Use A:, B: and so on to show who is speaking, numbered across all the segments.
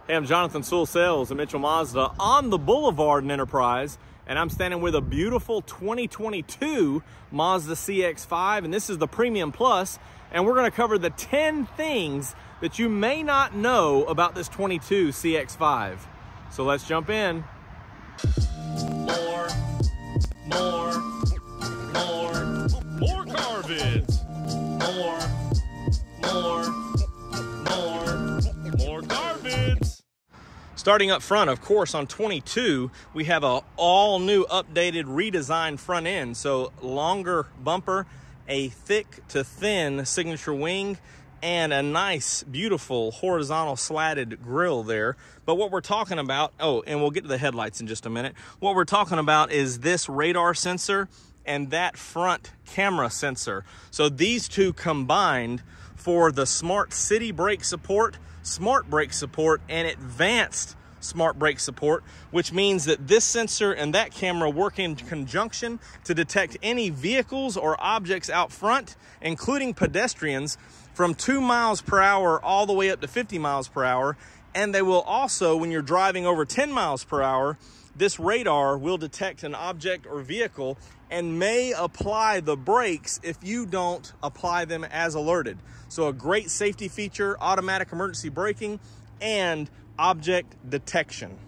A: Hey, I'm Jonathan Sewell at Mitchell Mazda on the Boulevard in Enterprise, and I'm standing with a beautiful 2022 Mazda CX-5, and this is the Premium Plus, and we're going to cover the 10 things that you may not know about this 22 CX-5. So let's jump in.
B: More car vids. More car vids.
A: Starting up front, of course, on 22, we have a all new updated redesigned front end. So longer bumper, a thick to thin signature wing, and a nice, beautiful horizontal slatted grille there. But what we're talking about, oh, and we'll get to the headlights in just a minute. What we're talking about is this radar sensor and that front camera sensor. So these two combined for the smart city brake support, smart brake support, and advanced smart brake support, which means that this sensor and that camera work in conjunction to detect any vehicles or objects out front, including pedestrians, from 2 miles per hour all the way up to 50 miles per hour. And they will also, when you're driving over 10 miles per hour, this radar will detect an object or vehicle and may apply the brakes if you don't apply them as alerted. So a great safety feature, automatic emergency braking, and object detection.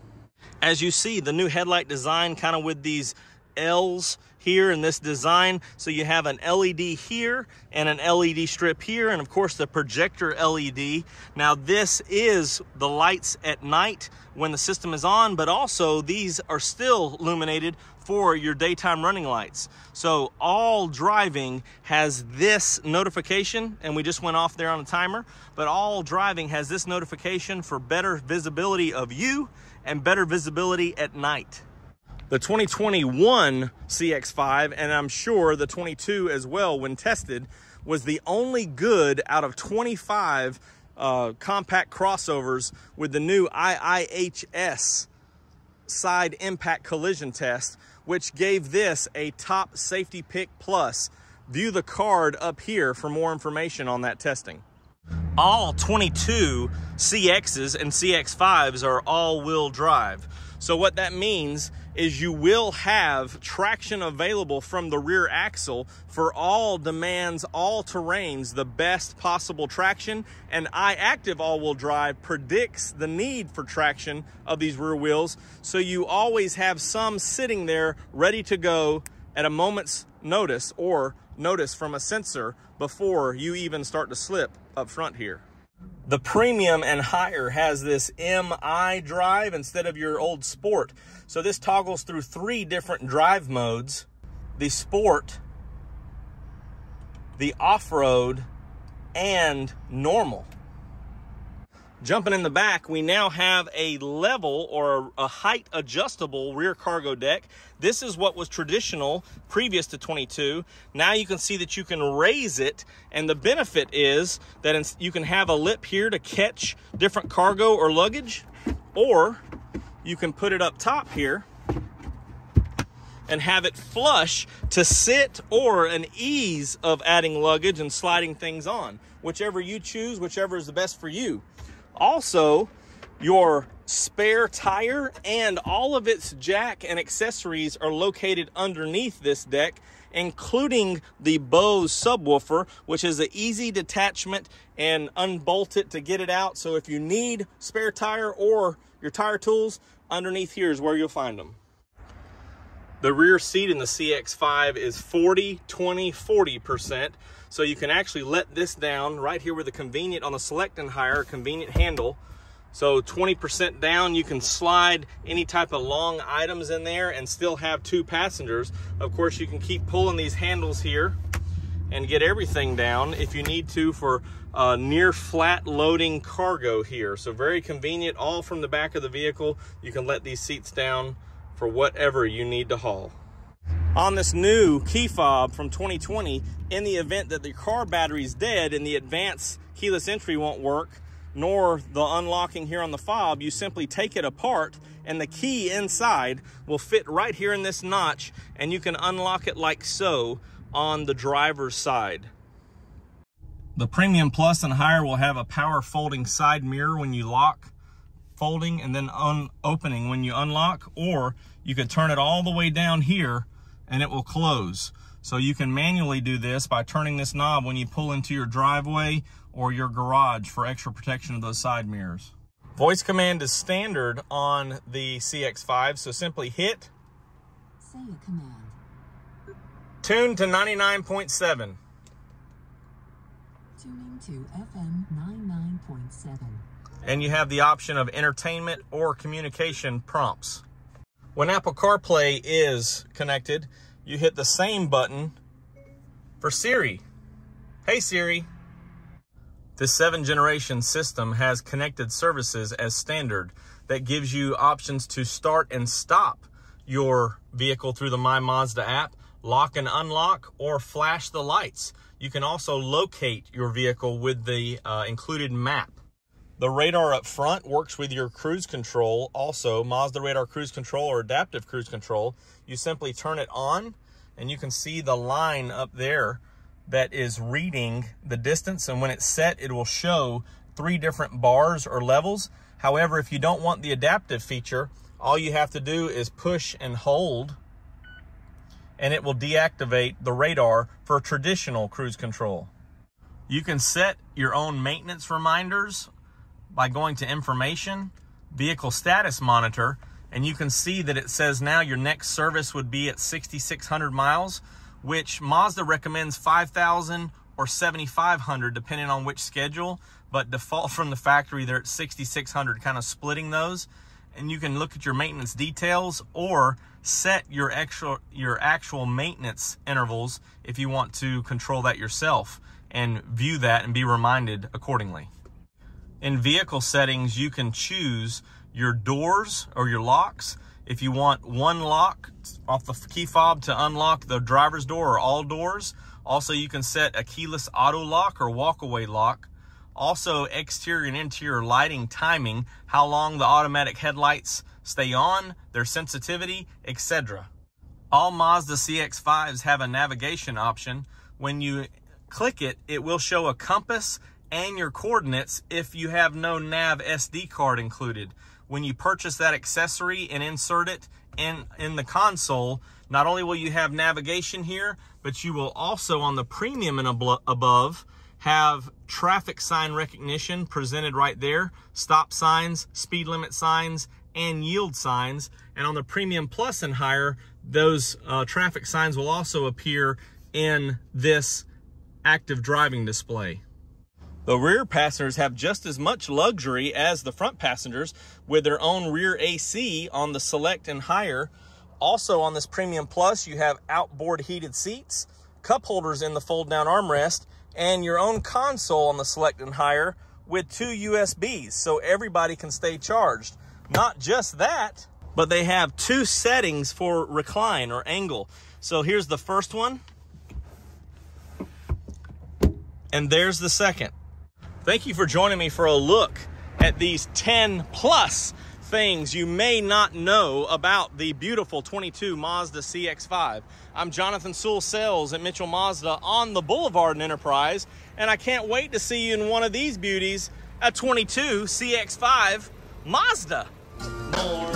A: As you see, the new headlight design kind of with these L's here in this design. So you have an LED here and an LED strip here, and of course the projector LED. Now this is the lights at night when the system is on, but also these are still illuminated for your daytime running lights. So all driving has this notification, and we just went off there on a timer, but all driving has this notification for better visibility of you and better visibility at night. The 2021 CX-5, and I'm sure the 22 as well when tested, was the only good out of 25 compact crossovers with the new IIHS side impact collision test, which gave this a top safety pick plus. View the card up here for more information on that testing. All 22 CXs and CX-5s are all-wheel drive. So what that means is you will have traction available from the rear axle for all demands, all terrains, the best possible traction. And I-Activ all-wheel drive predicts the need for traction of these rear wheels, so you always have some sitting there ready to go at a moment's notice or notice from a sensor before you even start to slip up front here. The Premium and higher has this MI drive instead of your old Sport. So this toggles through 3 different drive modes: the Sport, the Off-Road, and Normal. Jumping in the back, we now have a level or a height adjustable rear cargo deck. This is what was traditional previous to 22. Now you can see that you can raise it, and the benefit is that you can have a lip here to catch different cargo or luggage, or you can put it up top here and have it flush to sit, or an ease of adding luggage and sliding things on. Whichever you choose, whichever is the best for you. Also, your spare tire and all of its jack and accessories are located underneath this deck, including the Bose subwoofer, which is an easy detachment and unbolt it to get it out. So if you need spare tire or your tire tools, underneath here is where you'll find them. The rear seat in the CX-5 is 40, 20, 40%. So you can actually let this down right here with a convenient, on the select and higher, convenient handle. So 20% down, you can slide any type of long items in there and still have 2 passengers. Of course, you can keep pulling these handles here and get everything down if you need to for near flat loading cargo here. So very convenient, all from the back of the vehicle. You can let these seats down for whatever you need to haul. On this new key fob from 2020, in the event that the car battery is dead and the advanced keyless entry won't work, nor the unlocking here on the fob, you simply take it apart and the key inside will fit right here in this notch, and you can unlock it like so on the driver's side. The Premium Plus and higher will have a power folding side mirror when you lock folding and then opening when you unlock, or you could turn it all the way down here and it will close. So you can manually do this by turning this knob when you pull into your driveway or your garage for extra protection of those side mirrors. Voice command is standard on the CX-5, so simply hit.
C: Say a command.
A: Tune to 99.7.
C: Tuning to FM 99.7.
A: And you have the option of entertainment or communication prompts. When Apple CarPlay is connected, you hit the same button for Siri. Hey Siri. This 7th generation system has connected services as standard that gives you options to start and stop your vehicle through the MyMazda app, lock and unlock, or flash the lights. You can also locate your vehicle with the included map. The radar up front works with your cruise control. Also, Mazda Radar Cruise Control or Adaptive Cruise Control. You simply turn it on and you can see the line up there that is reading the distance, and when it's set, it will show 3 different bars or levels. However, if you don't want the adaptive feature, all you have to do is push and hold, and it will deactivate the radar for traditional cruise control. You can set your own maintenance reminders by going to Information, Vehicle Status Monitor, and you can see that it says now your next service would be at 6,600 miles, which Mazda recommends 5,000 or 7,500 depending on which schedule, but default from the factory they're at 6,600, kind of splitting those. And you can look at your maintenance details or set your actual maintenance intervals if you want to control that yourself and view that and be reminded accordingly. In vehicle settings, you can choose your doors or your locks. If you want one lock off the key fob to unlock the driver's door or all doors. Also, you can set a keyless auto lock or walk-away lock. Also, exterior and interior lighting timing, how long the automatic headlights stay on, their sensitivity, etc. All Mazda CX-5s have a navigation option. When you click it, it will show a compass and your coordinates if you have no nav SD card included. When you purchase that accessory and insert it in the console, not only will you have navigation here, but you will also, on the premium and above, have traffic sign recognition presented right there, stop signs, speed limit signs, and yield signs. And on the Premium Plus and higher, those traffic signs will also appear in this active driving display. The rear passengers have just as much luxury as the front passengers with their own rear AC on the Select and higher. Also on this Premium Plus, you have outboard heated seats, cup holders in the fold-down armrest, and your own console on the Select and higher with 2 USBs, so everybody can stay charged. Not just that, but they have 2 settings for recline or angle. So here's the first one, and there's the second. Thank you for joining me for a look at these 10 plus things you may not know about the beautiful 22 Mazda CX-5. I'm Jonathan Sewell Sales at Mitchell Mazda on the Boulevard in Enterprise, and I can't wait to see you in one of these beauties, a 22 CX-5 Mazda.
B: More